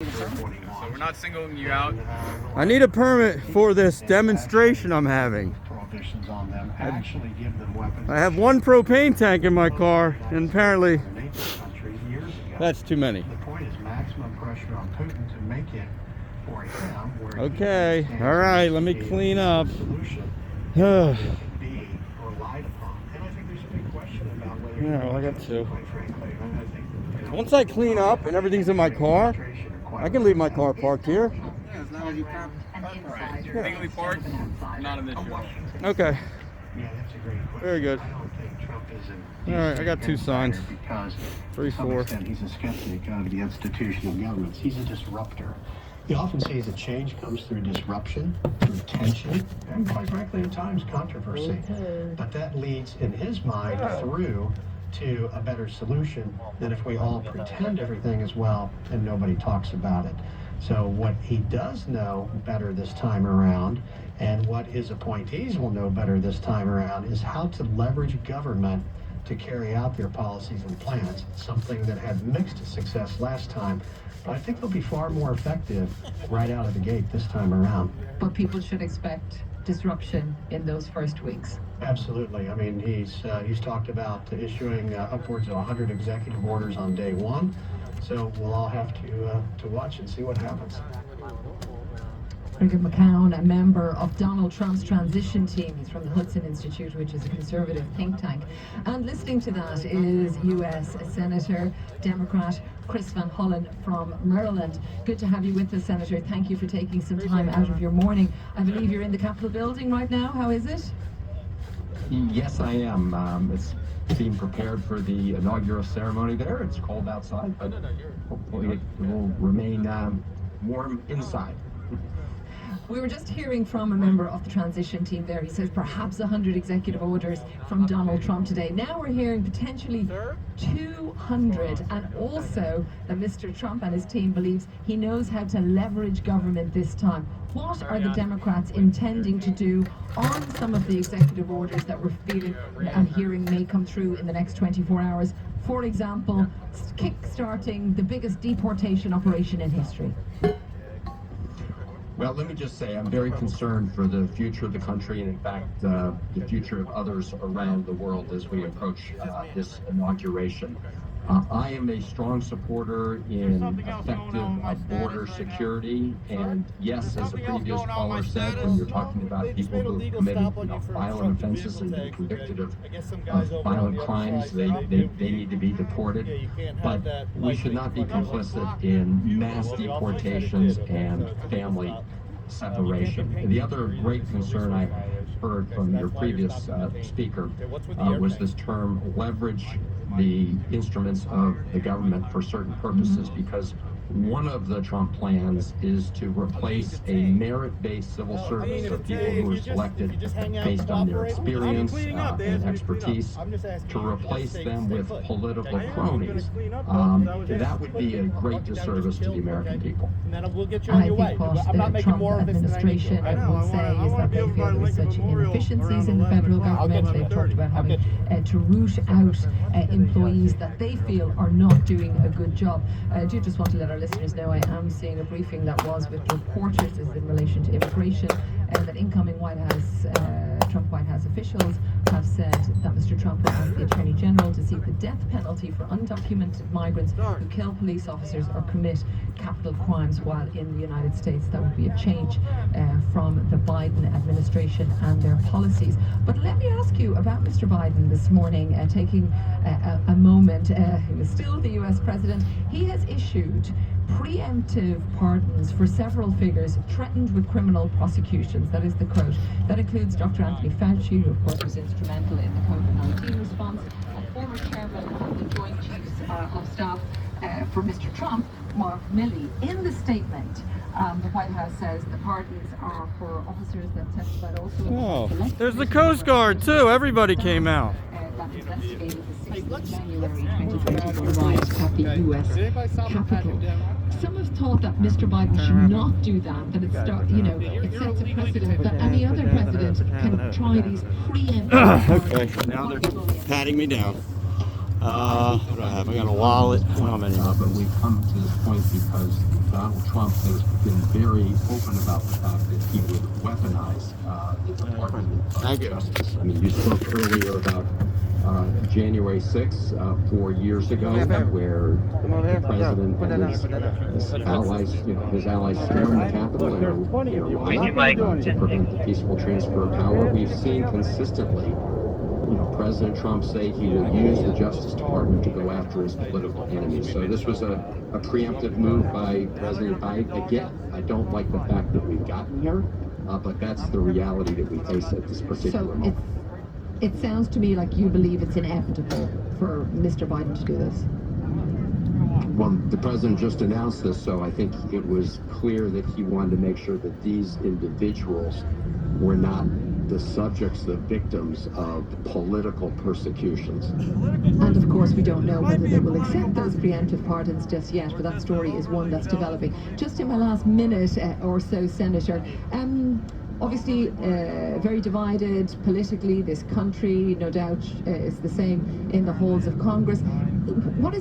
So we're not singling you out. I need a permit for this demonstration I'm having. I have one propane tank in my car, and apparently that's too many. Okay, all right, let me clean up. Yeah, well, I got two. Once I clean up and everything's in my car, I can leave my car parked here. Yeah, as long as you park legally parked, not an issue. Okay. Very good. All right, I got two signs. 3, 4. He's a skeptic of the institution of governments. He's a disruptor. He often sees that change comes through disruption, through tension, and quite frankly, at times controversy. But that leads, in his mind, through to a better solution than if we all pretend everything is well and nobody talks about it. So what he does know better this time around, and what his appointees will know better this time around, is how to leverage government to carry out their policies and plans, something that had mixed success last time. But I think they'll be far more effective right out of the gate this time around. But people should expect disruption in those first weeks. Absolutely. I mean, he's talked about issuing upwards of 100 executive orders on day one. So we'll all have to watch and see what happens. Richard McCown, a member of Donald Trump's transition team. He's from the Hudson Institute, which is a conservative think tank. And listening to that is U.S. Senator, Democrat Chris Van Hollen from Maryland. Good to have you with us, Senator. Thank you for taking some time out of your morning. I believe you're in the Capitol building right now. How is it? Yes, I am. It's being prepared for the inaugural ceremony there. It's cold outside, but hopefully it will remain warm inside. We were just hearing from a member of the transition team there. He says perhaps 100 executive orders from Donald Trump today. Now we're hearing potentially 200, and also that Mr. Trump and his team believes he knows how to leverage government this time. What are the Democrats intending to do on some of the executive orders that we're feeling and hearing may come through in the next 24 hours? For example, kick-starting the biggest deportation operation in history. Well, let me just say I'm very concerned for the future of the country, and in fact, the future of others around the world as we approach this inauguration. I am a strong supporter in effective border security, and yes, as a previous caller said, when you're talking about people who have committed violent offenses and been convicted of violent crimes, they need to be deported. But we should not be complicit in mass deportations and family separation. The other great concern I heard from your previous speaker was this term leverage the instruments of the government for certain purposes, because one of the Trump plans is to replace a merit-based civil service of people who are selected based on their experience and expertise, to replace them with political cronies. That would be a great disservice to the American people. I think what the Trump administration would say is that they feel there is such inefficiencies in the federal government. They've talked about having to root out employees that they feel are not doing a good job. I do just want to let our listeners know I am seeing a briefing that was with reporters is in relation to immigration, that incoming Trump White House officials have said that Mr. Trump will ask the Attorney General to seek the death penalty for undocumented migrants who kill police officers or commit capital crimes while in the United States. That would be a change from the Biden administration and their policies. But let me ask you about Mr. Biden this morning, taking a moment. He was still the U.S. president. He has issued preemptive pardons for several figures threatened with criminal prosecutions. That is the quote. That includes Dr. Anthony Fauci, who of course was instrumental in the COVID-19 response, and former chairman of the Joint Chiefs of Staff for Mr. Trump, Mark Milley. In the statement, the White House says the pardons are for officers that testified also. There's the Coast Guard too. Everybody came out. That investigated the 6th of January 2021 riot at the U.S. Capitol. Some have thought that Mr. Biden should not do that, that it sets a precedent that any other president can try these preemptive. Okay, now they're patting me down. What do I have? I got a wallet. How many? But we've come to this point because Donald Trump has been very open about the fact that he would weaponize the Department of Justice. I mean, you spoke earlier about January 6th, 4 years ago, where the president and his allies, his allies stormed the Capitol and to prevent the peaceful transfer of power. We've seen consistently, President Trump say he will use the Justice Department to go after his political enemies. So this was a preemptive move by President Biden. Again, I don't like the fact that we've gotten here, but that's the reality that we face at this particular moment. It sounds to me like you believe it's inevitable for Mr. Biden to do this. Well, the president just announced this, so I think it was clear that he wanted to make sure that these individuals were not the subjects, the victims of political persecutions. And of course, we don't know whether they will accept those preemptive pardons just yet, but that story is one that's developing. Just in my last minute or so, Senator, obviously very divided politically, this country, no doubt is the same in the halls of Congress. What